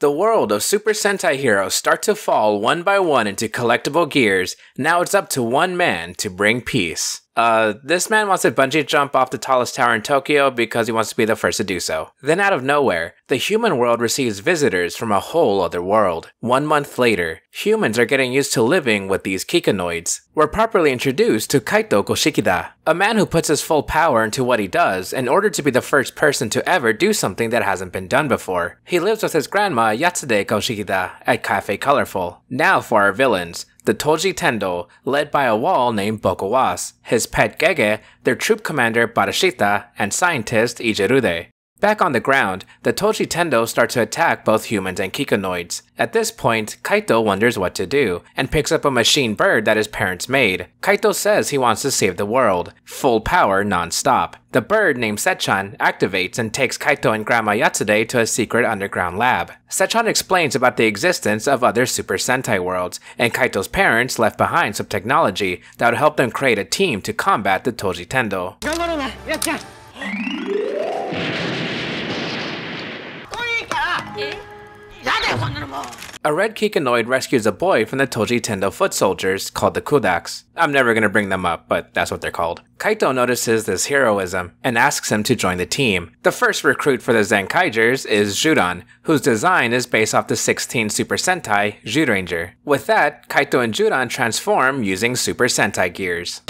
The world of Super Sentai heroes start to fall one by one into collectible gears. Now it's up to one man to bring peace. This man wants to bungee jump off the tallest tower in Tokyo because he wants to be the first to do so. Then out of nowhere, the human world receives visitors from a whole other world. 1 month later, humans are getting used to living with these Kikanoids. We're properly introduced to Kaito Koshikida, a man who puts his full power into what he does in order to be the first person to ever do something that hasn't been done before. He lives with his grandma Yatsude Koshikida at Cafe Colorful. Now for our villains. The Toji Tendo, led by a wall named Bokowas, his pet Gege, their troop commander Barashita, and scientist Ijirude. Back on the ground, the Toji Tendo start to attack both humans and Kikanoids. At this point, Kaito wonders what to do, and picks up a machine bird that his parents made. Kaito says he wants to save the world, full power non-stop. The bird, named Sechan, activates and takes Kaito and Grandma Yatsude to a secret underground lab. Sechan explains about the existence of other Super Sentai worlds, and Kaito's parents left behind some technology that would help them create a team to combat the Toji Tendo. A red Kikanoid rescues a boy from the Toji Tendo foot soldiers called the Kudaks. I'm never gonna bring them up, but that's what they're called. Kaito notices this heroism and asks him to join the team. The first recruit for the Zenkaigers is Juran, whose design is based off the 16 Super Sentai Zyuranger. With that, Kaito and Juran transform using Super Sentai gears.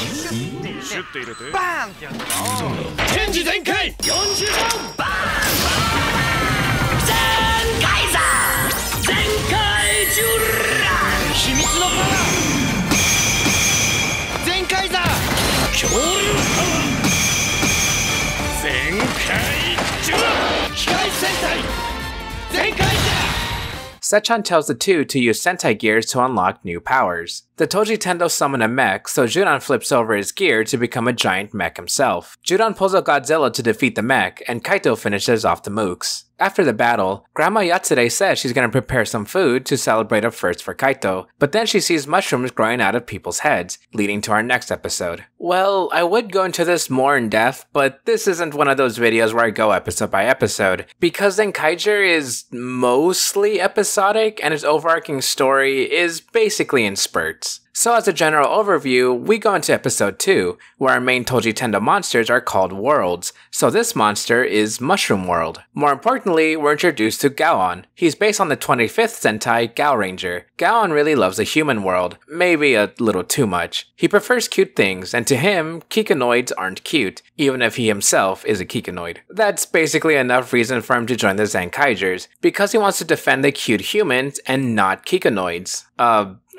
Zenkaiger! Kikai Sentai! Zenkaiger! Sechan tells the two to use Sentai gears to unlock new powers. The Toji Tendo summon a mech, so Juran flips over his gear to become a giant mech himself. Juran pulls out Godzilla to defeat the mech, and Kaito finishes off the mooks. After the battle, Grandma Yatsude says she's going to prepare some food to celebrate a first for Kaito, but then she sees mushrooms growing out of people's heads, leading to our next episode. Well, I would go into this more in depth, but this isn't one of those videos where I go episode by episode, because Zenkaiger is mostly episodic and its overarching story is basically in spurts. So as a general overview, we go into episode 2, where our main Toji Tendo monsters are called worlds, so this monster is Mushroom World. More importantly, we're introduced to Gaon. He's based on the 25th Sentai Gao Ranger. Gaon really loves the human world, maybe a little too much. He prefers cute things, and to him, Kikanoids aren't cute, even if he himself is a Kikanoid. That's basically enough reason for him to join the Zenkaigers, because he wants to defend the cute humans and not Kikanoids.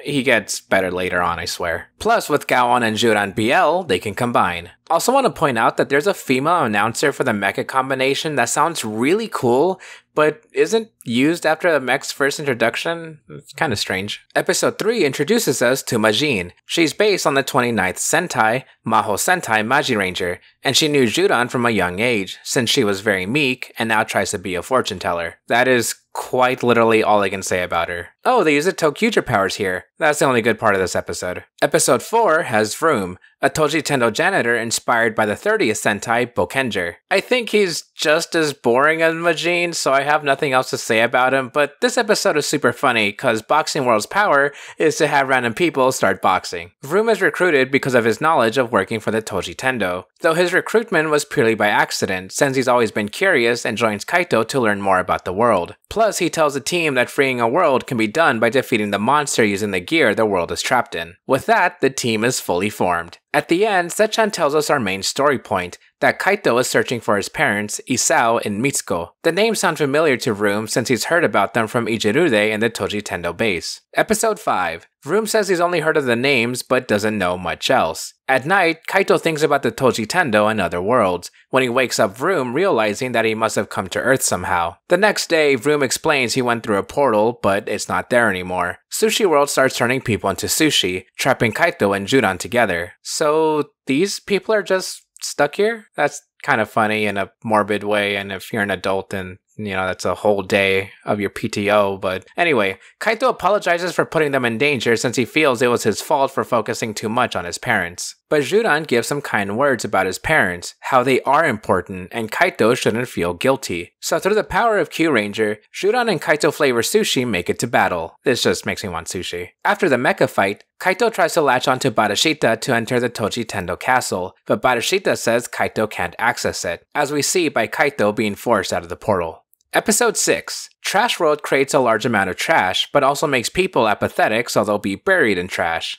He gets better later on, I swear. Plus, with Gaon and Juran BL, they can combine. Also want to point out that there's a female announcer for the mecha combination that sounds really cool, but isn't used after the mech's first introduction. It's kind of strange. Episode 3 introduces us to Majin. She's based on the 29th Sentai, Maho Sentai Maji Ranger, and she knew Juran from a young age, since she was very meek and now tries to be a fortune teller. That is quite literally all I can say about her. Oh, they use the Tokuger powers here. That's the only good part of this episode. Episode 4 has Vroom, a Toji Tendo janitor inspired by the 30th Sentai Bokenger. I think he's just as boring as Majin, so I have nothing else to say about him, but this episode is super funny because Boxing World's power is to have random people start boxing. Vroom is recruited because of his knowledge of working for the Toji Tendo, though his recruitment was purely by accident since he's always been curious and joins Kaito to learn more about the world. Plus, he tells the team that freeing a world can be done by defeating the monster using the gear the world is trapped in. With that, the team is fully formed. At the end, Sechan tells us our main story point, that Kaito is searching for his parents, Isao and Mitsuko. The names sound familiar to Vroom since he's heard about them from Ijirude and the Toji Tendo base. Episode 5. Vroom says he's only heard of the names but doesn't know much else. At night, Kaito thinks about the Toji Tendo and other worlds, when he wakes up Vroom realizing that he must have come to Earth somehow. The next day, Vroom explains he went through a portal, but it's not there anymore. Sushi World starts turning people into sushi, trapping Kaito and Juran together. So these people are just stuck here? That's kind of funny in a morbid way, and if you're an adult then that's a whole day of your PTO, but anyway, Kaito apologizes for putting them in danger since he feels it was his fault for focusing too much on his parents. but Juran gives some kind words about his parents, how they are important, and Kaito shouldn't feel guilty. So through the power of Q Ranger, Juran and Kaito flavor sushi make it to battle. This just makes me want sushi. After the mecha fight, Kaito tries to latch onto Barashita to enter the Toji Tendo castle, but Barashita says Kaito can't access it, as we see by Kaito being forced out of the portal. Episode 6. Trash World creates a large amount of trash, but also makes people apathetic so they'll be buried in trash.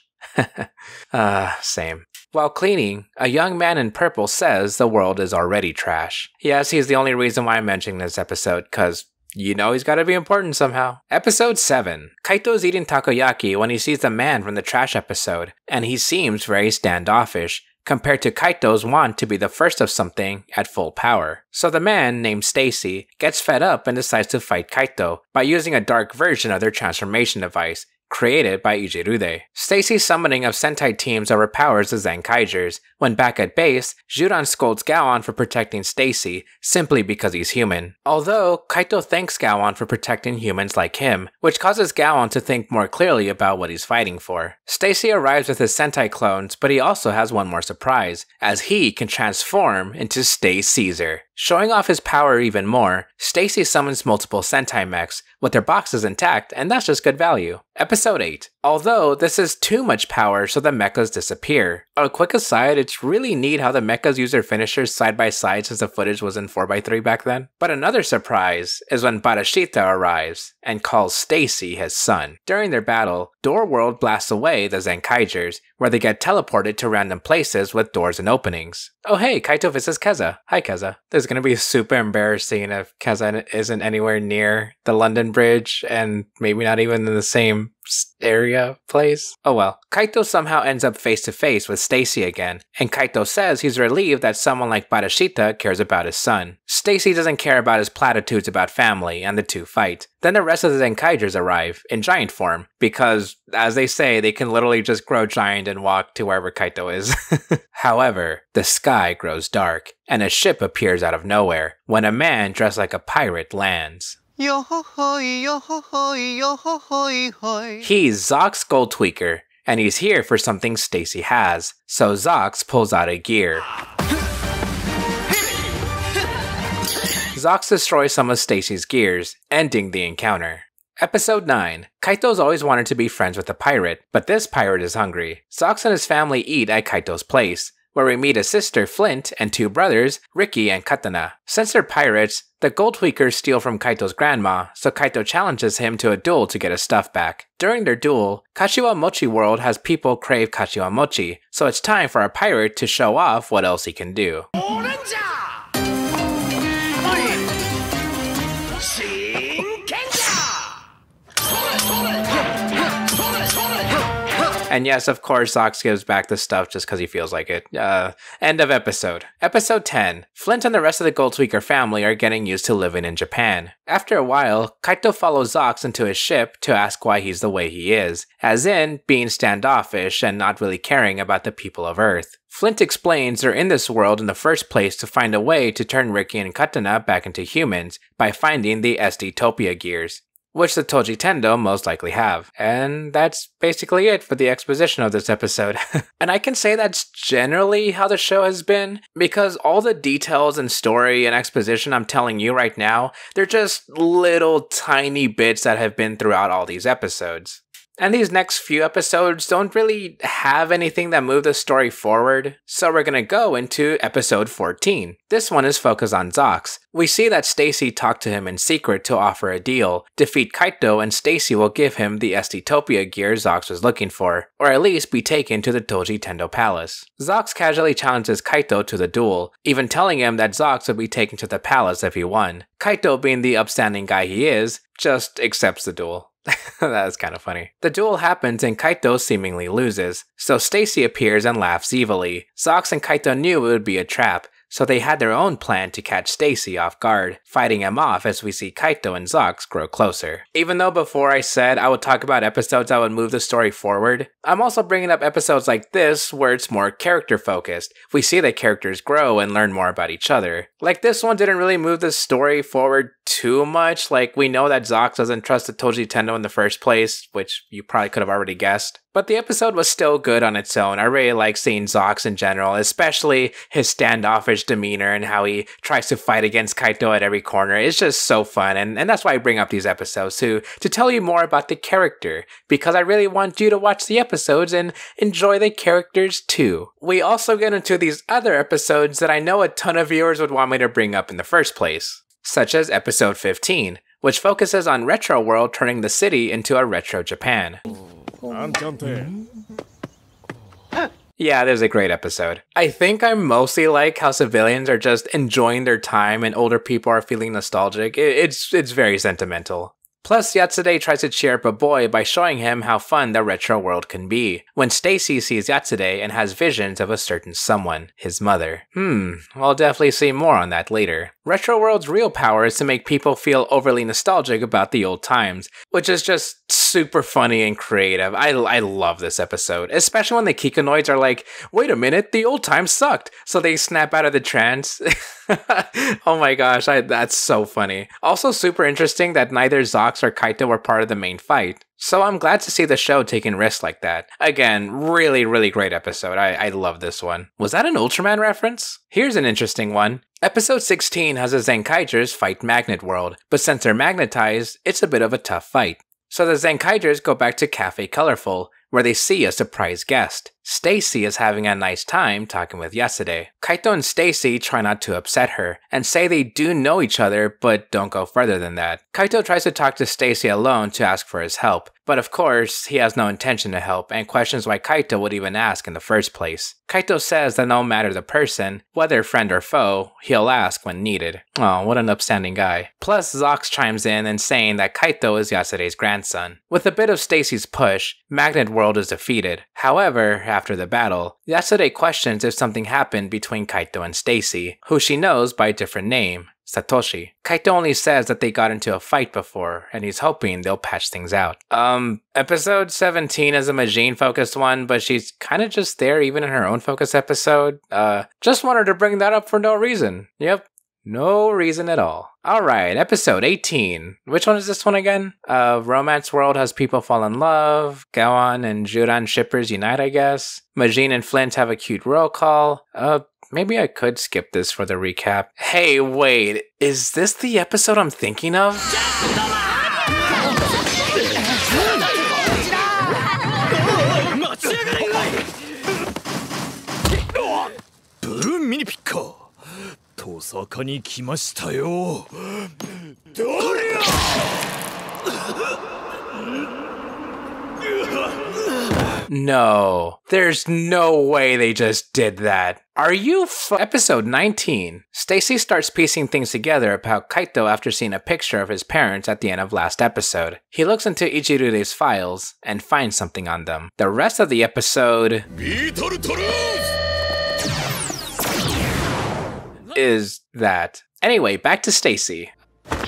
Same. While cleaning, a young man in purple says the world is already trash. Yes, he's the only reason why I'm mentioning this episode, cause you know he's gotta be important somehow. Episode 7. Kaito's eating takoyaki when he sees the man from the trash episode, and he seems very standoffish, compared to Kaito's want to be the first of something at full power. So the man, named Stacy, gets fed up and decides to fight Kaito by using a dark version of their transformation device, created by Ijirude. Stacy's summoning of Sentai teams overpowers the Zenkaigers. When back at base, Juran scolds Gowon for protecting Stacy, simply because he's human. Although, Kaito thanks Gowon for protecting humans like him, which causes Gowon to think more clearly about what he's fighting for. Stacy arrives with his Sentai clones, but he also has one more surprise, as he can transform into Stay Caesar. Showing off his power even more, Stacy summons multiple Sentai mechs, with their boxes intact, and that's just good value. Episode 8. Although, this is too much power so the mechas disappear. A quick aside, it's really neat how the mechas use their finishers side by side since the footage was in 4x3 back then. But another surprise is when Barashita arrives and calls Stacy his son. During their battle, Door World blasts away the Zenkaigers, where they get teleported to random places with doors and openings. Oh hey, Kaito visits Keza. Hi Keza. This is gonna be super embarrassing if Keza isn't anywhere near the London Bridge and maybe not even in the same area place. Oh well. Kaito somehow ends up face to face with Stacy again, and Kaito says he's relieved that someone like Barashita cares about his son. Stacy doesn't care about his platitudes about family, and the two fight. Then the rest of the Zenkaigers arrive, in giant form, because, as they say, they can literally just grow giant and walk to wherever Kaito is. However, the sky grows dark, and a ship appears out of nowhere, when a man dressed like a pirate lands. He's Zox Goldtweaker, and he's here for something Stacy has, so Zox pulls out a gear. Zox destroys some of Stacy's gears, ending the encounter. Episode 9. Kaito's always wanted to be friends with a pirate, but this pirate is hungry. Zox and his family eat at Kaito's place, where we meet a sister, Flint, and two brothers, Ricky and Katana. Since they're pirates, the Goldtweakers steal from Kaito's grandma, so Kaito challenges him to a duel to get his stuff back. During their duel, Kashiwa Mochi World has people crave Kashiwa Mochi, so it's time for a pirate to show off what else he can do. And yes, of course, Zox gives back the stuff just because he feels like it. End of episode. Episode 10. Flint and the rest of the Goldtweaker family are getting used to living in Japan. After a while, Kaito follows Zox into his ship to ask why he's the way he is, as in being standoffish and not really caring about the people of Earth. Flint explains they're in this world in the first place to find a way to turn Ricky and Katana back into humans by finding the SD-Topia gears, which the Toji Tendo most likely have. And that's basically it for the exposition of this episode. And I can say that's generally how the show has been, because all the details and story and exposition I'm telling you right now, they're just little tiny bits that have been throughout all these episodes. And these next few episodes don't really have anything that move the story forward, so we're gonna go into episode 14. This one is focused on Zox. We see that Stacy talked to him in secret to offer a deal, defeat Kaito, and Stacy will give him the SD-Topia gear Zox was looking for, or at least be taken to the Toji Tendo Palace. Zox casually challenges Kaito to the duel, even telling him that Zox would be taken to the palace if he won. Kaito, being the upstanding guy he is, just accepts the duel. That is kind of funny. The duel happens and Kaito seemingly loses, so Stacy appears and laughs evilly. Zox and Kaito knew it would be a trap, so they had their own plan to catch Stacy off guard, fighting him off as we see Kaito and Zox grow closer. Even though before I said I would talk about episodes that would move the story forward, I'm also bringing up episodes like this where it's more character focused. We see the characters grow and learn more about each other. Like this one didn't really move the story forward too much. Like we know that Zox doesn't trust the Toji Tendo in the first place, which you probably could have already guessed. But the episode was still good on its own. I really like seeing Zox in general, especially his standoffish demeanor and how he tries to fight against Kaito at every corner. It's just so fun, and that's why I bring up these episodes, to tell you more about the character, because I really want you to watch the episodes and enjoy the characters too. We also get into these other episodes that I know a ton of viewers would want me to bring up in the first place, such as episode 15, which focuses on Retro World turning the city into a retro Japan. Yeah, there's a great episode. I think I mostly like how civilians are just enjoying their time and older people are feeling nostalgic. It's very sentimental. Plus, Yatsude tries to cheer up a boy by showing him how fun the retro world can be, when Stacy sees Yatsude and has visions of a certain someone, his mother. We'll definitely see more on that later. Retro World's real power is to make people feel overly nostalgic about the old times, which is just super funny and creative. I love this episode, especially when the Kikonoids are like, wait a minute, the old times sucked, so they snap out of the trance. Oh my gosh, that's so funny. Also super interesting that neither Zox or Kaito were part of the main fight. So I'm glad to see the show taking risks like that. Again, really great episode. I love this one. Was that an Ultraman reference? Here's an interesting one. Episode 16 has the Zenkaigers fight Magnet World, but since they're magnetized, it's a bit of a tough fight. So the Zenkaigers go back to Cafe Colorful, where they see a surprise guest. Stacy is having a nice time talking with Yasude. Kaito and Stacy try not to upset her, and say they do know each other, but don't go further than that. Kaito tries to talk to Stacy alone to ask for his help, but of course, he has no intention to help and questions why Kaito would even ask in the first place. Kaito says that no matter the person, whether friend or foe, he'll ask when needed. Oh, what an upstanding guy. Plus, Zox chimes in and saying that Kaito is Yasude's grandson. With a bit of Stacy's push, Magnet World is defeated. However, after the battle, Yasude questions if something happened between Kaito and Stacy, who she knows by a different name, Satoshi. Kaito only says that they got into a fight before, and he's hoping they'll patch things out. Episode 17 is a Majin focused one, but she's kinda just there even in her own focus episode. Just wanted to bring that up for no reason. Yep. No reason at all. Alright, episode 18. Which one is this one again? Romance World has people fall in love. Gaon and Juran shippers unite, I guess. Majin and Flint have a cute roll call. Maybe I could skip this for the recap. Hey, wait, is this the episode I'm thinking of? No, there's no way they just did that. Are you Episode 19. Stacy starts piecing things together about Kaito after seeing a picture of his parents at the end of last episode. He looks into Ichirude's files and finds something on them. The rest of the episode is that. Anyway, back to Stacy. Back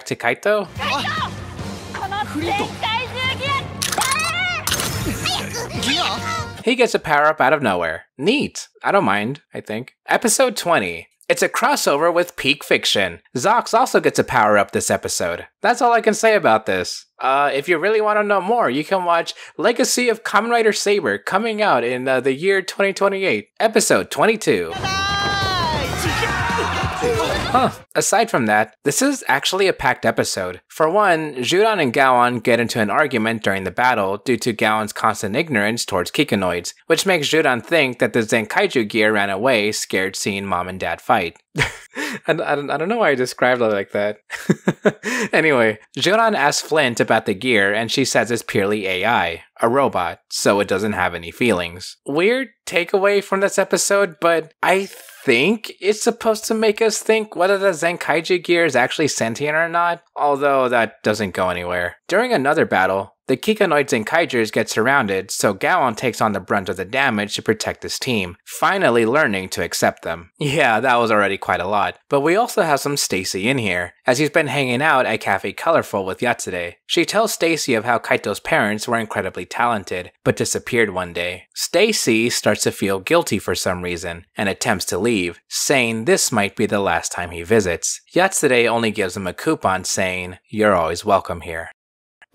to Kaito? He gets a power-up out of nowhere. Neat. I don't mind, I think. Episode 20. It's a crossover with Peak Fiction. Zox also gets a power-up this episode. That's all I can say about this. If you really want to know more, you can watch Legacy of Kamen Rider Saber coming out in the year 2028. Episode 22. Aside from that, this is actually a packed episode. For one, Juran and Gaon get into an argument during the battle due to Gaon's constant ignorance towards Kikonoids, which makes Juran think that the Zenkaiju gear ran away, scared seeing mom and dad fight. I don't know why I described it like that. Anyway, Juran asks Flint about the gear and she says it's purely AI, a robot, so it doesn't have any feelings. Weird takeaway from this episode, but I think it's supposed to make us think whether the Zenkaiju gear is actually sentient or not, although that doesn't go anywhere. During another battle, The Kikanoid Zenkaiger get surrounded, so Gaon takes on the brunt of the damage to protect his team, finally learning to accept them. Yeah, that was already quite a lot, but we also have some Stacy in here, as he's been hanging out at Cafe Colorful with Yatsude. She tells Stacy of how Kaito's parents were incredibly talented, but disappeared one day. Stacy starts to feel guilty for some reason, and attempts to leave, saying this might be the last time he visits. Yatsude only gives him a coupon saying, "You're always welcome here."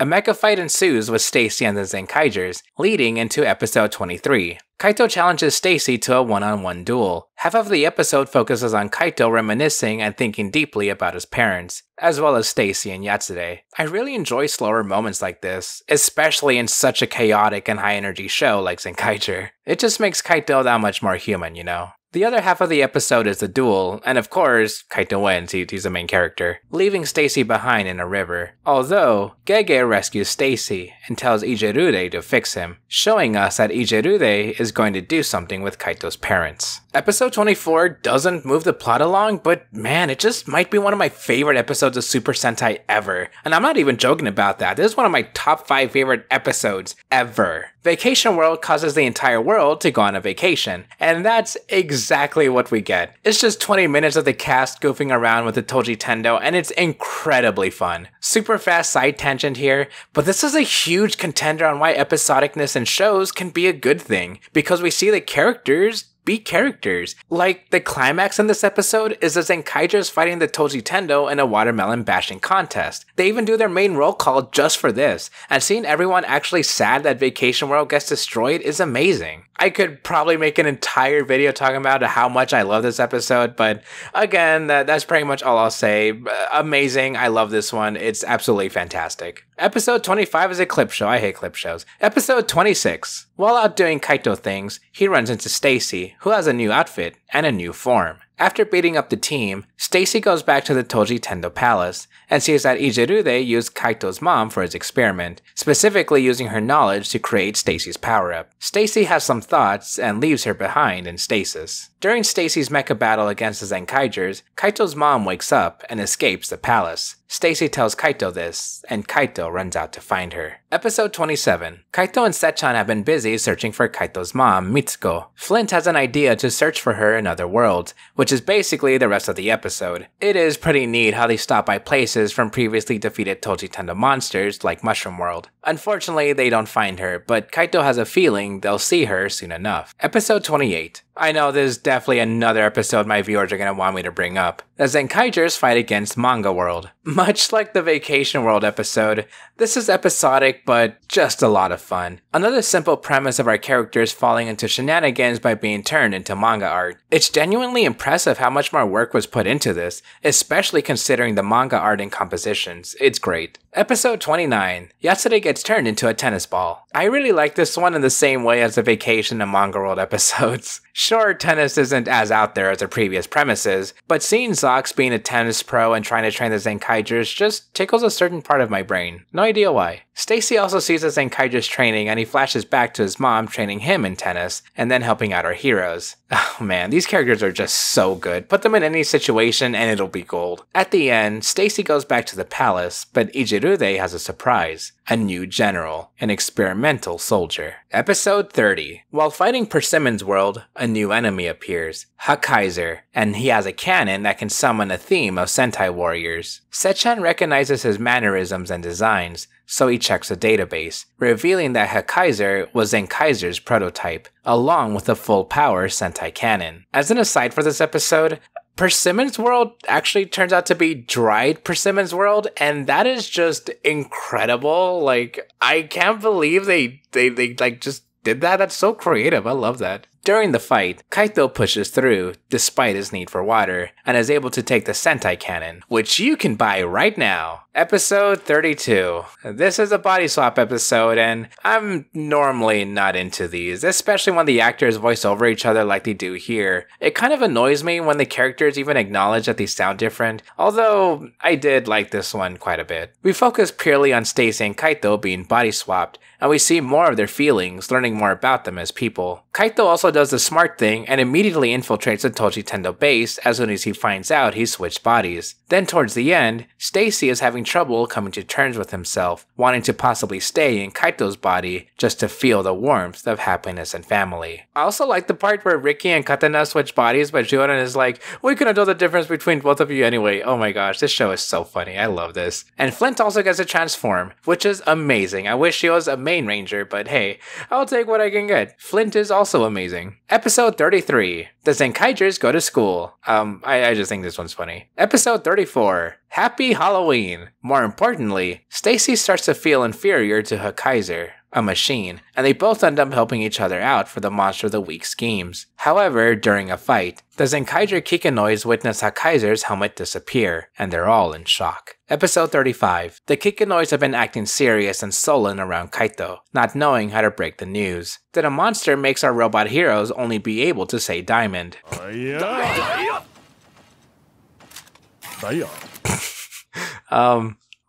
A mecha fight ensues with Stacy and the Zenkaigers, leading into episode 23. Kaito challenges Stacy to a one-on-one duel. Half of the episode focuses on Kaito reminiscing and thinking deeply about his parents, as well as Stacy and Yatsude. I really enjoy slower moments like this, especially in such a chaotic and high-energy show like Zenkaiger. It just makes Kaito that much more human, you know? The other half of the episode is the duel, and of course, Kaito wins, he's the main character, leaving Stacy behind in a river. Although, Gege rescues Stacy and tells Ijerude to fix him, showing us that Ijerude is going to do something with Kaito's parents. Episode 24 doesn't move the plot along, but man, it just might be one of my favorite episodes of Super Sentai ever. And I'm not even joking about that, this is one of my top 5 favorite episodes ever. Vacation World causes the entire world to go on a vacation, and that's exactly what we get. It's just 20 minutes of the cast goofing around with the Toji Tendo, and it's incredibly fun. Super fast side tangent here, but this is a huge contender on why episodicness in shows can be a good thing, because we see the characters be characters. Like, the climax in this episode is the Zenkaigers fighting the Toji Tendo in a watermelon bashing contest. They even do their main roll call just for this, and seeing everyone actually sad that Vacation World gets destroyed is amazing. I could probably make an entire video talking about how much I love this episode, but again, that's pretty much all I'll say. Amazing, I love this one, it's absolutely fantastic. Episode 25 is a clip show, I hate clip shows. Episode 26. While out doing Kaito things, he runs into Stacy, who has a new outfit and a new form. After beating up the team, Stacy goes back to the Toji Tendo Palace and sees that Ijerude used Kaito's mom for his experiment, specifically using her knowledge to create Stacy's power-up. Stacy has some thoughts and leaves her behind in stasis. During Stacy's mecha battle against the Zenkaigers, Kaito's mom wakes up and escapes the palace. Stacy tells Kaito this, and Kaito runs out to find her. Episode 27. Kaito and Sechan have been busy searching for Kaito's mom, Mitsuko. Flint has an idea to search for her in other worlds, which is basically the rest of the episode. It is pretty neat how they stop by places from previously defeated Toji Tendo monsters like Mushroom World. Unfortunately, they don't find her, but Kaito has a feeling they'll see her soon enough. Episode 28. I know there's definitely another episode my viewers are going to want me to bring up. The Zenkaigers fight against Manga World. Much like the Vacation World episode, this is episodic but just a lot of fun. Another simple premise of our characters falling into shenanigans by being turned into manga art. It's genuinely impressive how much more work was put into this, especially considering the manga art and compositions. It's great. Episode 29. Yatsude gets turned into a tennis ball. I really like this one in the same way as the Vacation and Manga World episodes. Sure, tennis isn't as out there as the previous premises, but seeing Zox being a tennis pro and trying to train the Zenkaigers just tickles a certain part of my brain. No idea why. Stacy also sees the Zenkaigers training and he flashes back to his mom training him in tennis, and then helping out our heroes. Oh man, these characters are just so good. Put them in any situation and it'll be gold. At the end, Stacy goes back to the palace, but Ijerude has a surprise. A new general, an experimental soldier. Episode 30. While fighting Persimmon's world, a new enemy appears, Zenkaiger, and he has a cannon that can summon a theme of Sentai warriors. Sechan recognizes his mannerisms and designs, so he checks the database, revealing that Zenkaiger was Zenkaiger's prototype, along with a full-power Sentai cannon. As an aside for this episode, Persimmon's world actually turns out to be dried Persimmon's world, and that is just incredible. Like, I can't believe they like just did that. That's so creative. I love that. During the fight, Kaito pushes through, despite his need for water, and is able to take the Sentai cannon, which you can buy right now. Episode 32. This is a body swap episode, and I'm normally not into these, especially when the actors voice over each other like they do here. It kind of annoys me when the characters even acknowledge that they sound different, although I did like this one quite a bit. We focus purely on Stacy and Kaito being body swapped, and we see more of their feelings, learning more about them as people. Kaito also does the smart thing and immediately infiltrates the Toji Tendo base as soon as he finds out he switched bodies. Then towards the end, Stacy is having trouble coming to terms with himself, wanting to possibly stay in Kaito's body just to feel the warmth of happiness and family. I also like the part where Ricky and Katana switch bodies, but Juran is like, we couldn't know the difference between both of you anyway. Oh my gosh, this show is so funny. I love this. And Flint also gets a transform, which is amazing. I wish he was a main ranger, but hey, I'll take what I can get. Flint is also amazing. Episode 33. The Zenkaigers go to school. I just think this one's funny. Episode 34. Happy Halloween. More importantly, Stacy starts to feel inferior to Zenkaiger, a machine, and they both end up helping each other out for the Monster of the Week schemes. However, during a fight, the Zenkaiger Kikinoids witness Zenkaiger's helmet disappear, and they're all in shock. Episode 35. The Kikinoids have been acting serious and sullen around Kaito, not knowing how to break the news. That a monster makes our robot heroes only be able to say diamond.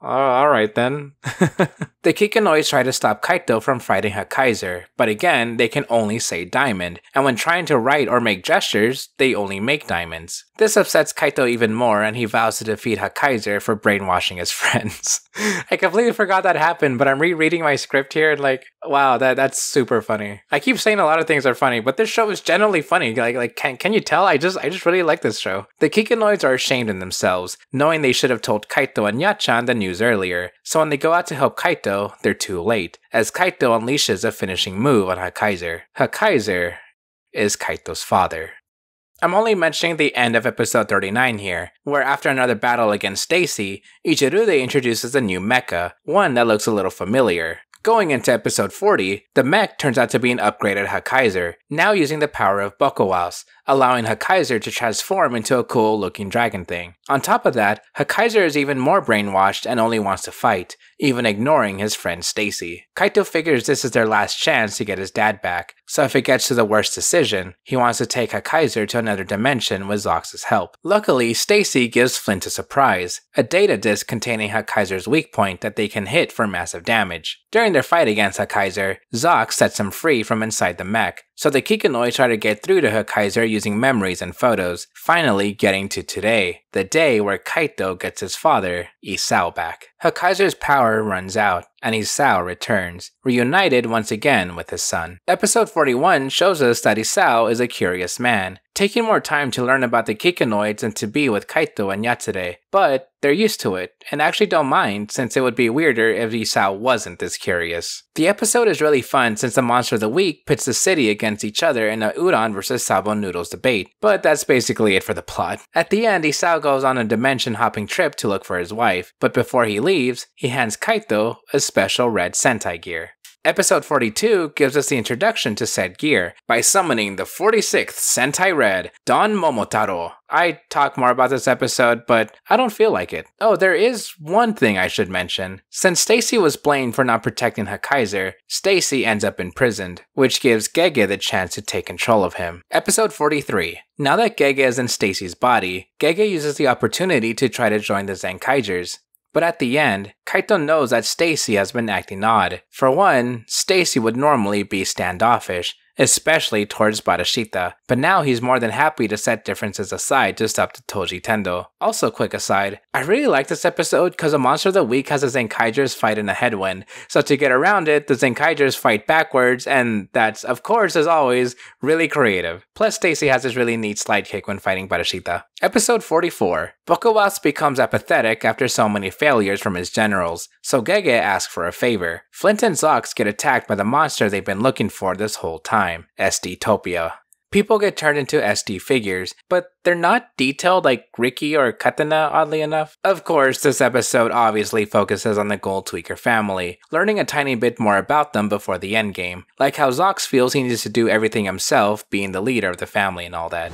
Alright then. The Kikinoids try to stop Kaito from fighting Zenkaiger, but again, they can only say diamond, and when trying to write or make gestures, they only make diamonds. This upsets Kaito even more, and he vows to defeat Zenkaiger for brainwashing his friends. I completely forgot that happened, but I'm rereading my script here and like, wow, that's super funny. I keep saying a lot of things are funny, but this show is generally funny. Can you tell? I just really like this show. The Kikinoids are ashamed in themselves, knowing they should have told Kaito and Yachan the news earlier, so when they go out to help Kaito, they're too late, as Kaito unleashes a finishing move on Zenkaiger. Zenkaiger is Kaito's father. I'm only mentioning the end of episode 39 here, where after another battle against Stacy, Ichirude introduces a new mecha, one that looks a little familiar. Going into episode 40, the mech turns out to be an upgraded Zenkaiger, now using the power of Bokowas, allowing Zenkaiger to transform into a cool looking dragon thing. On top of that, Zenkaiger is even more brainwashed and only wants to fight, even ignoring his friend Stacy. Kaito figures this is their last chance to get his dad back, so if it gets to the worst decision, he wants to take Zenkaiger to another dimension with Zox's help. Luckily, Stacy gives Flint a surprise, a data disk containing Zenkaiger's weak point that they can hit for massive damage. During their fight against Zenkaiger, Zox sets him free from inside the mech, so the Kikinoids try to get through to Zenkaiger using memories and photos, finally getting to today, the day where Kaito gets his father, Isao, back. Zenkaiger's power runs out, and Isao returns, reunited once again with his son. Episode 41 shows us that Isao is a curious man, taking more time to learn about the Kikinoids and to be with Kaito and Yatsure, but they're used to it, and actually don't mind since it would be weirder if Isao wasn't this curious. The episode is really fun since the Monster of the Week pits the city against each other in a udon versus sabo noodles debate, but that's basically it for the plot. At the end, Isao goes on a dimension-hopping trip to look for his wife, but before he leaves, he hands Kaito a special red Sentai gear. Episode 42 gives us the introduction to said gear by summoning the 46th Sentai Red, Don Momotaro. I talk more about this episode, but I don't feel like it. Oh, there is one thing I should mention. Since Stacy was blamed for not protecting Zenkaiger, Stacy ends up imprisoned, which gives Gege the chance to take control of him. Episode 43. Now that Gege is in Stacy's body, Gege uses the opportunity to try to join the Zenkaigers. But at the end, Kaito knows that Stacy has been acting odd. For one, Stacy would normally be standoffish, especially towards Barashita, but now he's more than happy to set differences aside to stop the Toji Tendo. Also, quick aside, I really like this episode because the Monster of the Week has the Zenkaigers fight in a headwind, so to get around it, the Zenkaigers fight backwards, and that's, of course, as always, really creative. Plus, Stacy has this really neat slide kick when fighting Barashita. Episode 44. Bokowas becomes apathetic after so many failures from his generals, so Gege asks for a favor. Flint and Zox get attacked by the monster they've been looking for this whole time, SD-topia. People get turned into SD figures, but they're not detailed like Ricky or Katana, oddly enough. Of course, this episode obviously focuses on the Gold Tweaker family, learning a tiny bit more about them before the endgame, like how Zox feels he needs to do everything himself, being the leader of the family and all that.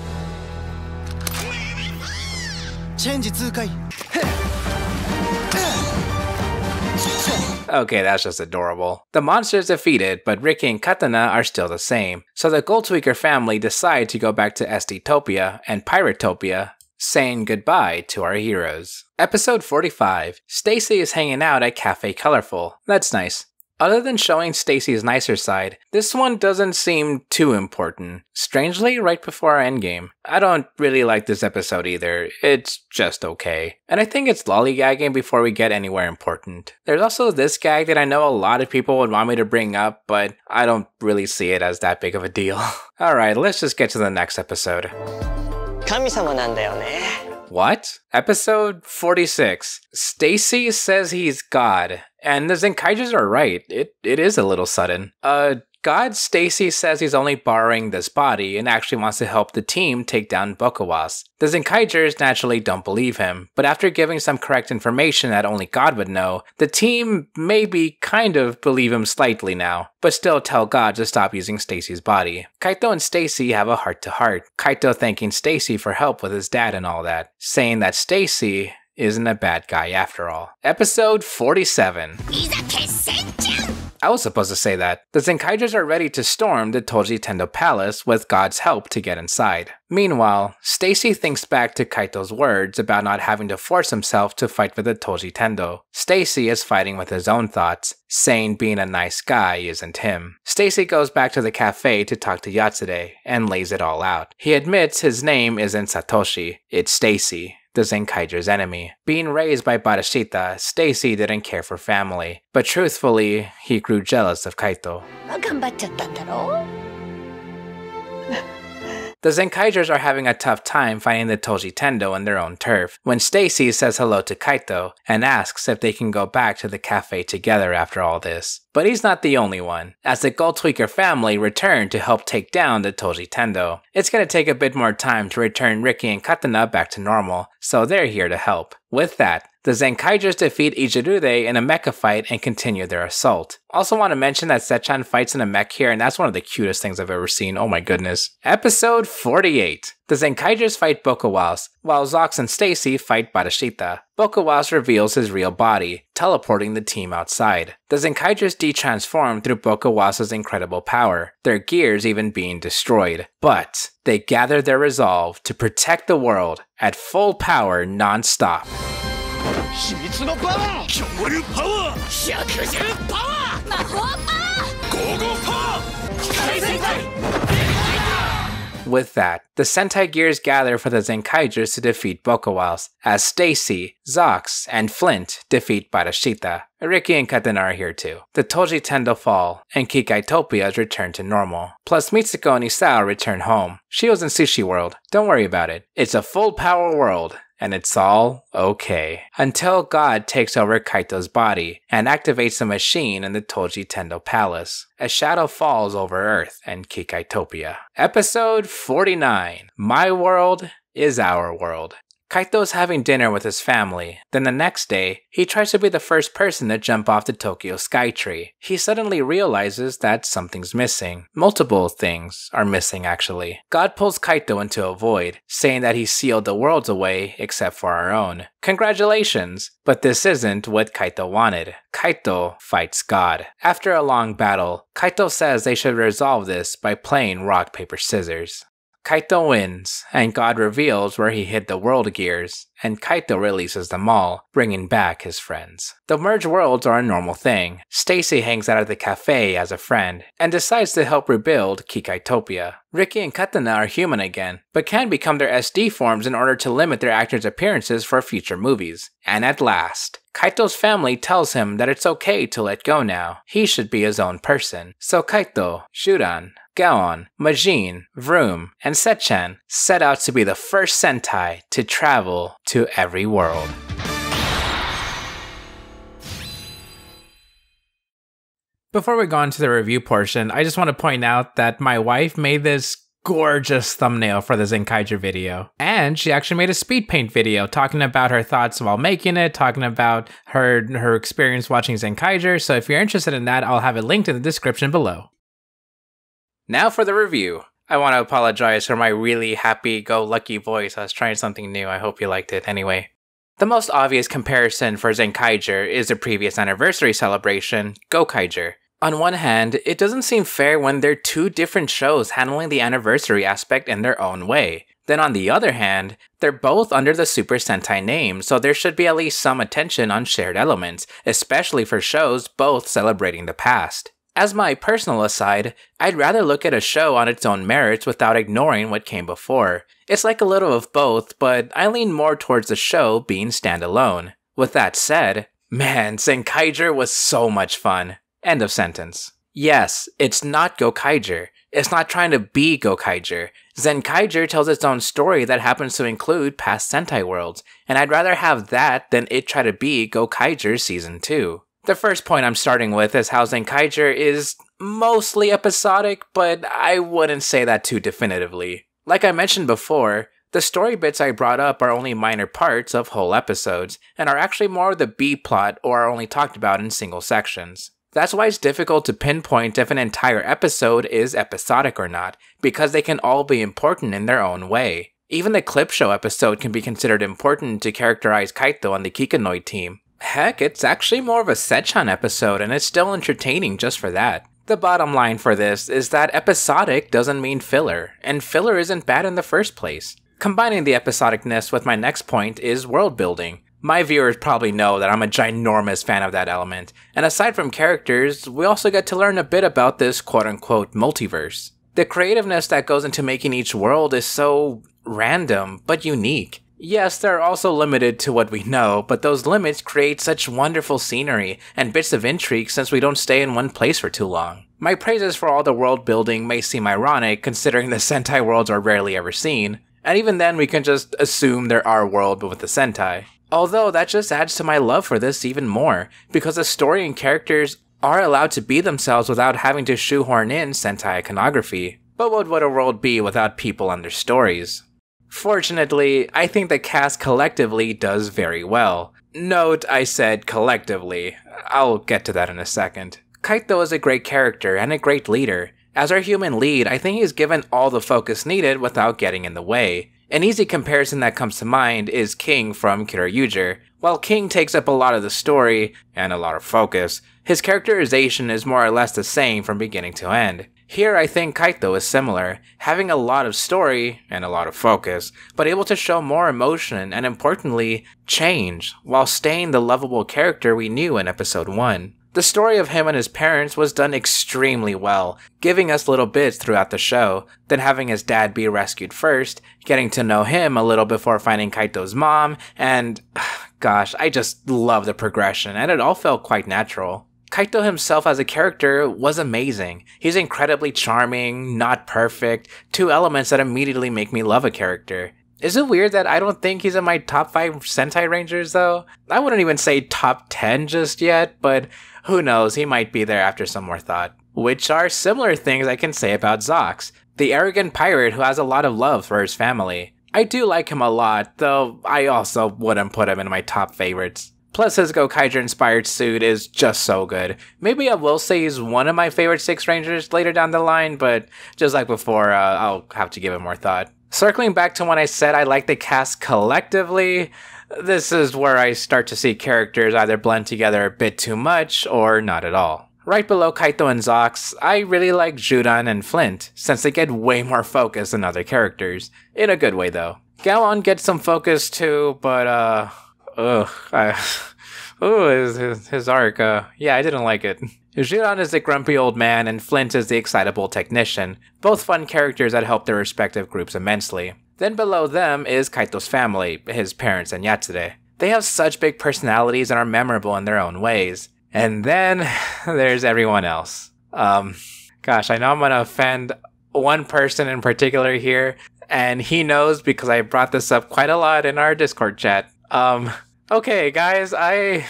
Okay, that's just adorable. The monster is defeated, but Ricky and Katana are still the same, so the Gold Tweaker family decide to go back to SD-topia and Piratopia, saying goodbye to our heroes. Episode 45. Stacy is hanging out at Cafe Colorful. That's nice. Other than showing Stacy's nicer side, this one doesn't seem too important. Strangely, right before our endgame. I don't really like this episode either, it's just okay. And I think it's lollygagging before we get anywhere important. There's also this gag that I know a lot of people would want me to bring up, but I don't really see it as that big of a deal. Alright, let's just get to the next episode. 神様なんだよね. What? Episode 46. Stacy says he's God. And the Zenkaigers are right. It is a little sudden. God Stacy says he's only borrowing this body and actually wants to help the team take down Bokawas. The Zenkaigers naturally don't believe him, but after giving some correct information that only God would know, the team maybe kind of believe him slightly now, but still tell God to stop using Stacy's body. Kaito and Stacy have a heart-to-heart, Kaito thanking Stacy for help with his dad and all that, saying that Stacy isn't a bad guy after all. Episode 47. I was supposed to say that. The Zenkaigers are ready to storm the Toji Tendo Palace with God's help to get inside. Meanwhile, Stacy thinks back to Kaito's words about not having to force himself to fight for the Toji Tendo. Stacy is fighting with his own thoughts, saying being a nice guy isn't him. Stacy goes back to the cafe to talk to Yatsude and lays it all out. He admits his name isn't Satoshi, it's Stacy, the Zenkaiger's enemy. Being raised by Barashita, Stacy didn't care for family, but truthfully, he grew jealous of Kaito. The Zenkaigers are having a tough time finding the Toji Tendo in their own turf, when Stacy says hello to Kaito and asks if they can go back to the cafe together after all this. But he's not the only one, as the Gold Tweaker family return to help take down the Toji Tendo. It's gonna take a bit more time to return Ricky and Katana back to normal, so they're here to help. With that, the Zenkaigers defeat Ijirude in a mecha fight and continue their assault. Also want to mention that Sechan fights in a mech here, and that's one of the cutest things I've ever seen, oh my goodness. Episode 48. The Zenkaigers fight Bokawas, while Zox and Stacy fight Barashita. Bokawas reveals his real body, teleporting the team outside. The Zenkaigers de-transform through Bokawas' incredible power, their gears even being destroyed. But they gather their resolve to protect the world at full power non-stop. 秘密のパワー恐竜パワー百獣パワー魔法パワーゴーゴーパワー機械戦隊 With that, the Sentai Gears gather for the Zenkaigers to defeat Bokawas, as Stacy, Zox, and Flint defeat Barashita. Ricky and Katana are here too. The Toji Tendo fall, and Kikaitopias return to normal. Plus Mitsuko and Isao return home. She was in Sushi World. Don't worry about it. It's a full power world, and it's all okay. Until God takes over Kaito's body and activates a machine in the Toji Tendo Palace. A shadow falls over Earth and Kikaitopia. Episode 49. My world is our world. Kaito's having dinner with his family. Then the next day, he tries to be the first person to jump off the Tokyo Skytree. He suddenly realizes that something's missing. Multiple things are missing actually. God pulls Kaito into a void, saying that he sealed the worlds away except for our own. Congratulations! But this isn't what Kaito wanted. Kaito fights God. After a long battle, Kaito says they should resolve this by playing rock, paper, scissors. Kaito wins, and God reveals where he hid the world gears, and Kaito releases them all, bringing back his friends. The merged worlds are a normal thing. Stacy hangs out at the cafe as a friend, and decides to help rebuild Kikaitopia. Ricky and Katana are human again, but can become their SD forms in order to limit their actors' appearances for future movies. And at last, Kaito's family tells him that it's okay to let go now. He should be his own person. So Kaito, Shuran, Gaon, Majin, Vroom, and Sechan set out to be the first Sentai to travel to every world. Before we go on to the review portion, I just want to point out that my wife made this gorgeous thumbnail for the Zenkaiger video. And she actually made a speed paint video talking about her thoughts while making it, talking about her experience watching Zenkaiger. So if you're interested in that, I'll have it linked in the description below. Now for the review. I want to apologize for my really happy-go-lucky voice. I was trying something new. I hope you liked it. Anyway. The most obvious comparison for Zenkaiger is the previous anniversary celebration, Gokaiger. On one hand, it doesn't seem fair when they're two different shows handling the anniversary aspect in their own way. Then on the other hand, they're both under the Super Sentai name, so there should be at least some attention on shared elements, especially for shows both celebrating the past. As my personal aside, I'd rather look at a show on its own merits without ignoring what came before. It's like a little of both, but I lean more towards the show being standalone. With that said, man, Zenkaiger was so much fun. End of sentence. Yes, it's not Gokaiger. It's not trying to be Gokaiger. Zenkaiger tells its own story that happens to include past Sentai worlds, and I'd rather have that than it try to be Gokaiger Season 2. The first point I'm starting with is how Zenkaiger is mostly episodic, but I wouldn't say that too definitively. Like I mentioned before, the story bits I brought up are only minor parts of whole episodes, and are actually more of the B-plot or are only talked about in single sections. That's why it's difficult to pinpoint if an entire episode is episodic or not, because they can all be important in their own way. Even the clip show episode can be considered important to characterize Kaito on the Kikanoid team. Heck, it's actually more of a Sechan episode, and it's still entertaining just for that. The bottom line for this is that episodic doesn't mean filler, and filler isn't bad in the first place. Combining the episodicness with my next point is world building. My viewers probably know that I'm a ginormous fan of that element, and aside from characters, we also get to learn a bit about this quote-unquote multiverse. The creativeness that goes into making each world is so random, but unique. Yes, they're also limited to what we know, but those limits create such wonderful scenery and bits of intrigue since we don't stay in one place for too long. My praises for all the world building may seem ironic considering the Sentai worlds are rarely ever seen, and even then we can just assume there are worlds with the Sentai. Although that just adds to my love for this even more, because the story and characters are allowed to be themselves without having to shoehorn in Sentai iconography. But what would a world be without people and their stories? Fortunately, I think the cast collectively does very well. Note I said collectively. I'll get to that in a second. Kaito is a great character and a great leader. As our human lead, I think he's given all the focus needed without getting in the way. An easy comparison that comes to mind is King from Kiryuger. While King takes up a lot of the story, and a lot of focus, his characterization is more or less the same from beginning to end. Here I think Kaito is similar, having a lot of story and a lot of focus, but able to show more emotion and importantly, change, while staying the lovable character we knew in episode 1. The story of him and his parents was done extremely well, giving us little bits throughout the show, then having his dad be rescued first, getting to know him a little before finding Kaito's mom, and gosh, I just love the progression, and it all felt quite natural. Kaito himself as a character was amazing. He's incredibly charming, not perfect, two elements that immediately make me love a character. Is it weird that I don't think he's in my top 5 Sentai Rangers though? I wouldn't even say top 10 just yet, but who knows, he might be there after some more thought. Which are similar things I can say about Zox, the arrogant pirate who has a lot of love for his family. I do like him a lot, though I also wouldn't put him in my top favorites. Plus his Gokaiger-inspired suit is just so good. Maybe I will say he's one of my favorite 6 Rangers later down the line, but just like before, I'll have to give it more thought. Circling back to when I said I like the cast collectively, this is where I start to see characters either blend together a bit too much or not at all. Right below Kaito and Zox, I really like Judan and Flint, since they get way more focus than other characters. In a good way though. Gallon gets some focus too, but his arc, yeah, I didn't like it. Judan is the grumpy old man and Flint is the excitable technician, both fun characters that help their respective groups immensely. Then below them is Kaito's family, his parents and Yatsure. They have such big personalities and are memorable in their own ways. And then there's everyone else. Gosh, I know I'm gonna offend one person in particular here, and he knows because I brought this up quite a lot in our Discord chat. Okay, guys, I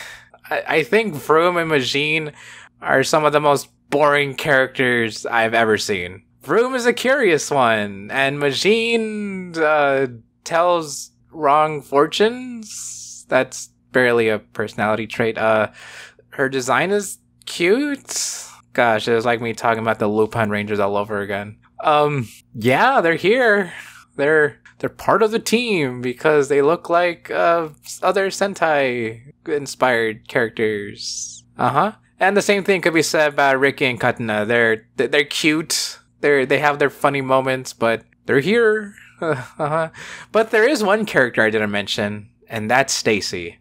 think Vroom and Majin are some of the most boring characters I've ever seen. Vroom is a curious one, and Majin tells wrong fortunes. That's barely a personality trait. Her design is cute. Gosh, it was like me talking about the Lupin Rangers all over again. Yeah, they're here. They're part of the team because they look like other Sentai-inspired characters. And the same thing could be said about Ricky and Katana. They're cute. They have their funny moments, but they're here. But there is one character I didn't mention, and that's Stacy.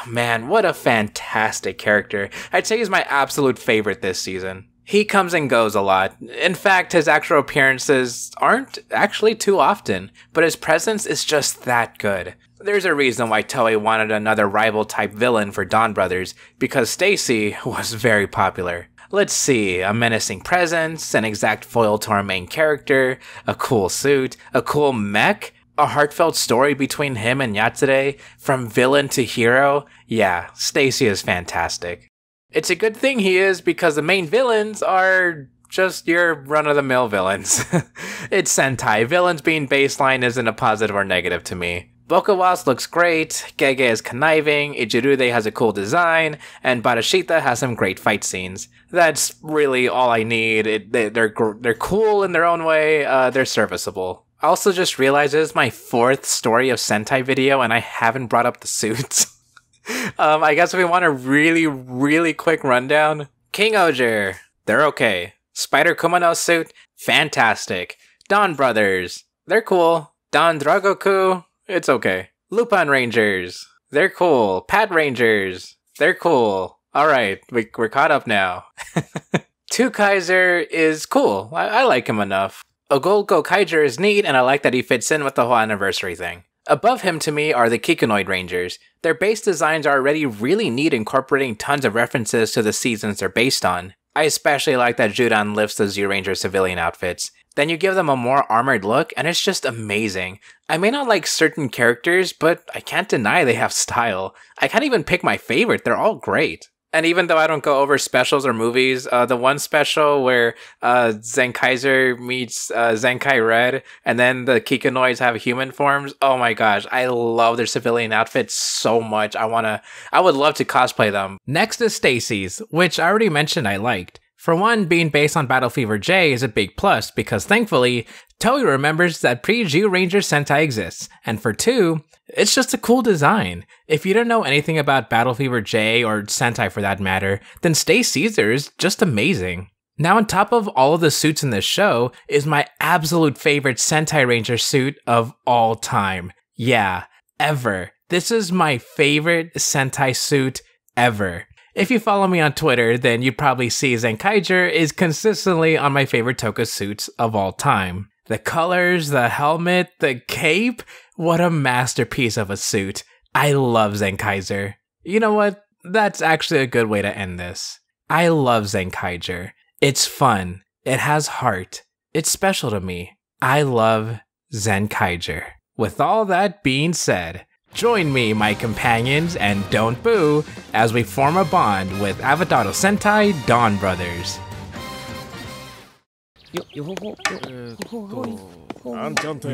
Man, what a fantastic character. I'd say he's my absolute favorite this season. He comes and goes a lot. In fact, his actual appearances aren't actually too often, but his presence is just that good. There's a reason why Toei wanted another rival-type villain for Dawn Brothers, because Stacy was very popular. Let's see, a menacing presence, an exact foil to our main character, a cool suit, a cool mech, a heartfelt story between him and Yatsure, from villain to hero. Yeah, Stacy is fantastic. It's a good thing he is, because the main villains are just your run-of-the-mill villains. It's Sentai. Villains being baseline isn't a positive or negative to me. Bokawas looks great, Gege is conniving, Ijirude has a cool design, and Barashita has some great fight scenes. That's really all I need. They're cool in their own way, they're serviceable. I also just realized this is my 4th Story of Sentai video and I haven't brought up the suits. I guess if we want a really quick rundown. King Oger, they're okay. Spider Kumano's suit, fantastic. Dawn Brothers, they're cool. Dawn Dragoku, it's okay. Lupin Rangers, they're cool. Pat Rangers, they're cool. Alright, we're caught up now. Kaiser is cool. I like him enough. Gold Zenkaiger is neat, and I like that he fits in with the whole anniversary thing. Above him to me are the Kikunoid Rangers. Their base designs are already really neat, incorporating tons of references to the seasons they're based on. I especially like that Judan lifts the Z-Ranger civilian outfits. Then you give them a more armored look, and it's just amazing. I may not like certain characters, but I can't deny they have style. I can't even pick my favorite, they're all great. And even though I don't go over specials or movies, the one special where Zenkaiger meets Zenkai Red, and then the Kikunoids have human forms, oh my gosh, I love their civilian outfits so much. I would love to cosplay them. Next is Stacy's, which I already mentioned I liked. For one, being based on Battle Fever J is a big plus, because thankfully, Toei remembers that pre-Zyuranger Sentai exists, and for 2, it's just a cool design. If you don't know anything about Battle Fever J, or Sentai for that matter, then Stay Caesar is just amazing. Now on top of all of the suits in this show, is my absolute favorite Sentai Ranger suit of all time. Yeah, ever. This is my favorite Sentai suit ever. If you follow me on Twitter, then you probably see Zenkaiger is consistently on my favorite Toka suits of all time. The colors, the helmet, the cape, what a masterpiece of a suit. I love Zenkaiger. You know what? That's actually a good way to end this. I love Zenkaiger. It's fun. It has heart. It's special to me. I love Zenkaiger. With all that being said, join me, my companions, and don't boo, as we form a bond with Avadaro Sentai Dawn Brothers. なんちゃんって